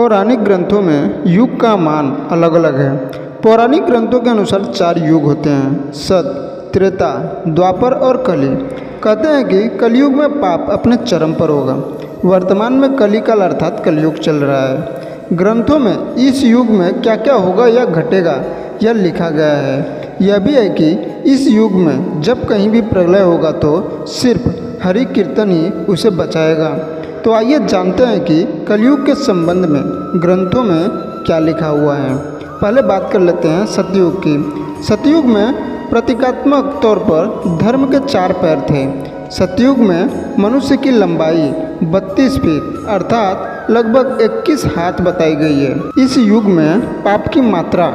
पौराणिक ग्रंथों में युग का मान अलग अलग है। पौराणिक ग्रंथों के अनुसार 4 युग होते हैं: सत, त्रेता, द्वापर और कली। कहते हैं कि कलयुग में पाप अपने चरम पर होगा। वर्तमान में कलिकाल अर्थात कलयुग चल रहा है। ग्रंथों में इस युग में क्या क्या होगा या घटेगा यह लिखा गया है। यह भी है कि इस युग में जब कहीं भी प्रलय होगा तो सिर्फ हरि कीर्तन ही उसे बचाएगा। तो आइए जानते हैं कि कलयुग के संबंध में ग्रंथों में क्या लिखा हुआ है। पहले बात कर लेते हैं सतयुग की। सतयुग में प्रतीकात्मक तौर पर धर्म के 4 पैर थे। सतयुग में मनुष्य की लंबाई 32 फीट अर्थात लगभग 21 हाथ बताई गई है। इस युग में पाप की मात्रा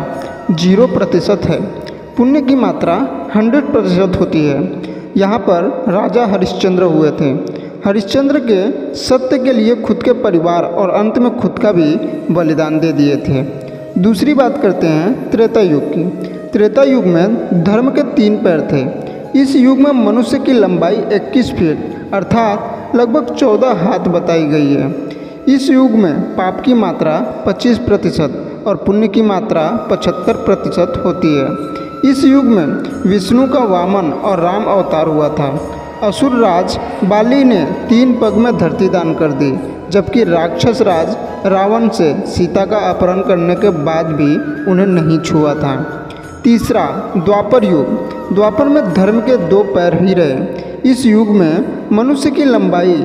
0% है, पुण्य की मात्रा 100% होती है। यहाँ पर राजा हरिश्चंद्र हुए थे। हरिश्चंद्र के सत्य के लिए खुद के परिवार और अंत में खुद का भी बलिदान दे दिए थे। दूसरी बात करते हैं त्रेता युग की। त्रेता युग में धर्म के 3 पैर थे। इस युग में मनुष्य की लंबाई 21 फीट अर्थात लगभग 14 हाथ बताई गई है। इस युग में पाप की मात्रा 25% और पुण्य की मात्रा 75% होती है। इस युग में विष्णु का वामन और राम अवतार हुआ था। असुर राज बाली ने 3 पग में धरती दान कर दी, जबकि राक्षस राज रावण से सीता का अपहरण करने के बाद भी उन्हें नहीं छुआ था। तीसरा द्वापर युग। द्वापर में धर्म के 2 पैर ही रहे। इस युग में मनुष्य की लंबाई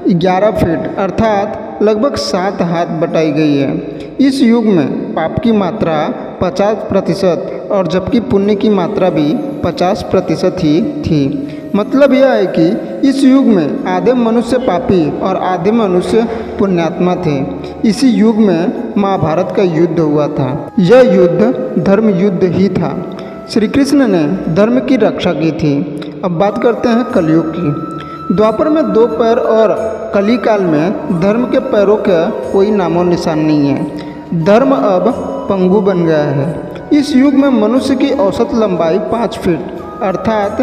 11 फीट अर्थात लगभग 7 हाथ बताई गई है। इस युग में पाप की मात्रा 50% और जबकि पुण्य की मात्रा भी 50% ही थी। मतलब यह है कि इस युग में आधे मनुष्य पापी और आधे मनुष्य पुण्यात्मा थे। इसी युग में महाभारत का युद्ध हुआ था। यह युद्ध धर्म युद्ध ही था। श्री कृष्ण ने धर्म की रक्षा की थी। अब बात करते हैं कलयुग की। द्वापर में 2 पैर और कलिकाल में धर्म के पैरों का कोई नामो निशान नहीं है। धर्म अब पंगु बन गया है। इस युग में मनुष्य की औसत लंबाई 5 फीट अर्थात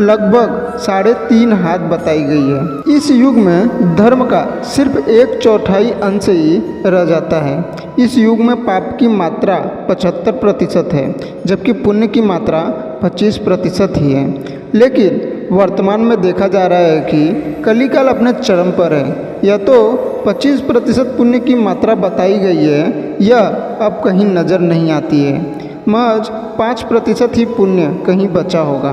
लगभग 3.5 हाथ बताई गई है। इस युग में धर्म का सिर्फ 1/4 अंश ही रह जाता है। इस युग में पाप की मात्रा 75% है, जबकि पुण्य की मात्रा 25% ही है। लेकिन वर्तमान में देखा जा रहा है कि कलिकाल अपने चरम पर है। यह तो 25% पुण्य की मात्रा बताई गई है, यह अब कहीं नज़र नहीं आती है। महज 5% ही पुण्य कहीं बचा होगा।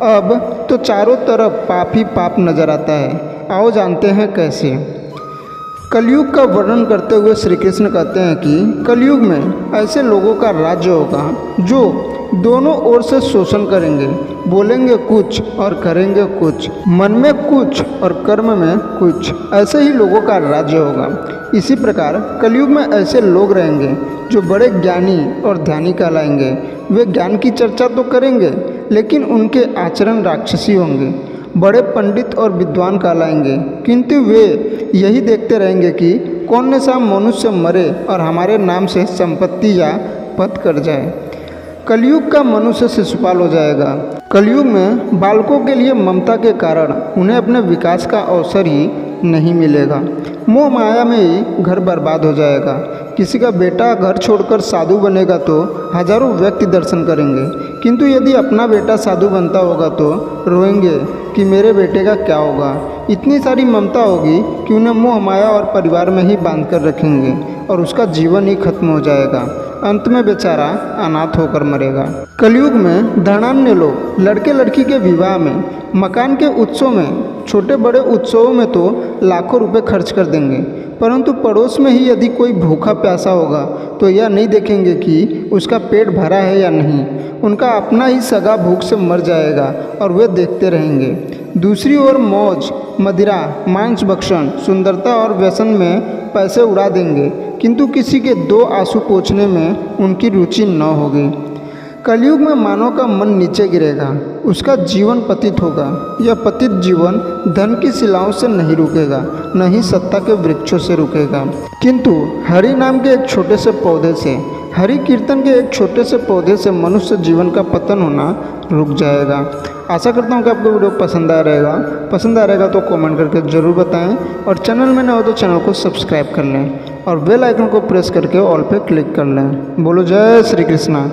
अब तो चारों तरफ पाप ही पाप नजर आता है। आओ जानते हैं कैसे। कलयुग का वर्णन करते हुए श्री कृष्ण कहते हैं कि कलयुग में ऐसे लोगों का राज्य होगा जो दोनों ओर से शोषण करेंगे, बोलेंगे कुछ और करेंगे कुछ, मन में कुछ और कर्म में कुछ। ऐसे ही लोगों का राज्य होगा। इसी प्रकार कलयुग में ऐसे लोग रहेंगे जो बड़े ज्ञानी और ध्यानी कहलाएंगे। वे ज्ञान की चर्चा तो करेंगे, लेकिन उनके आचरण राक्षसी होंगे। बड़े पंडित और विद्वान कहलाएंगे, किंतु वे यही देखते रहेंगे कि कौन न सा मनुष्य मरे और हमारे नाम से संपत्ति या पद कर जाए। कलयुग का मनुष्य शिशुपाल हो जाएगा। कलयुग में बालकों के लिए ममता के कारण उन्हें अपने विकास का अवसर ही नहीं मिलेगा। मोह माया में ही घर बर्बाद हो जाएगा। किसी का बेटा घर छोड़कर साधु बनेगा तो हजारों व्यक्ति दर्शन करेंगे, किंतु यदि अपना बेटा साधु बनता होगा तो रोएंगे कि मेरे बेटे का क्या होगा। इतनी सारी ममता होगी कि उन्हें मोह माया और परिवार में ही बांध कर रखेंगे और उसका जीवन ही खत्म हो जाएगा। अंत में बेचारा अनाथ होकर मरेगा। कलयुग में धनाढ्य लोग लड़के लड़की के विवाह में, मकान के उत्सव में, छोटे बड़े उत्सवों में तो लाखों रुपए खर्च कर देंगे, परंतु पड़ोस में ही यदि कोई भूखा प्यासा होगा तो यह नहीं देखेंगे कि उसका पेट भरा है या नहीं। उनका अपना ही सगा भूख से मर जाएगा और वे देखते रहेंगे। दूसरी ओर मौज, मदिरा, मांस भक्षण, सुंदरता और व्यसन में पैसे उड़ा देंगे, किंतु किसी के 2 आंसू पोंछने में उनकी रुचि न होगी। कलयुग में मानव का मन नीचे गिरेगा, उसका जीवन पतित होगा। यह पतित जीवन धन की शिलाओं से नहीं रुकेगा, न ही सत्ता के वृक्षों से रुकेगा, किंतु हरि नाम के एक छोटे से पौधे से, हरि कीर्तन के एक छोटे से पौधे से मनुष्य जीवन का पतन होना रुक जाएगा। आशा करता हूँ कि आपको वीडियो पसंद आया रहेगा तो कमेंट करके ज़रूर बताएं और चैनल में न हो तो चैनल को सब्सक्राइब कर लें और बेल आइकन को प्रेस करके ऑल पे क्लिक कर लें। बोलो जय श्री कृष्णा।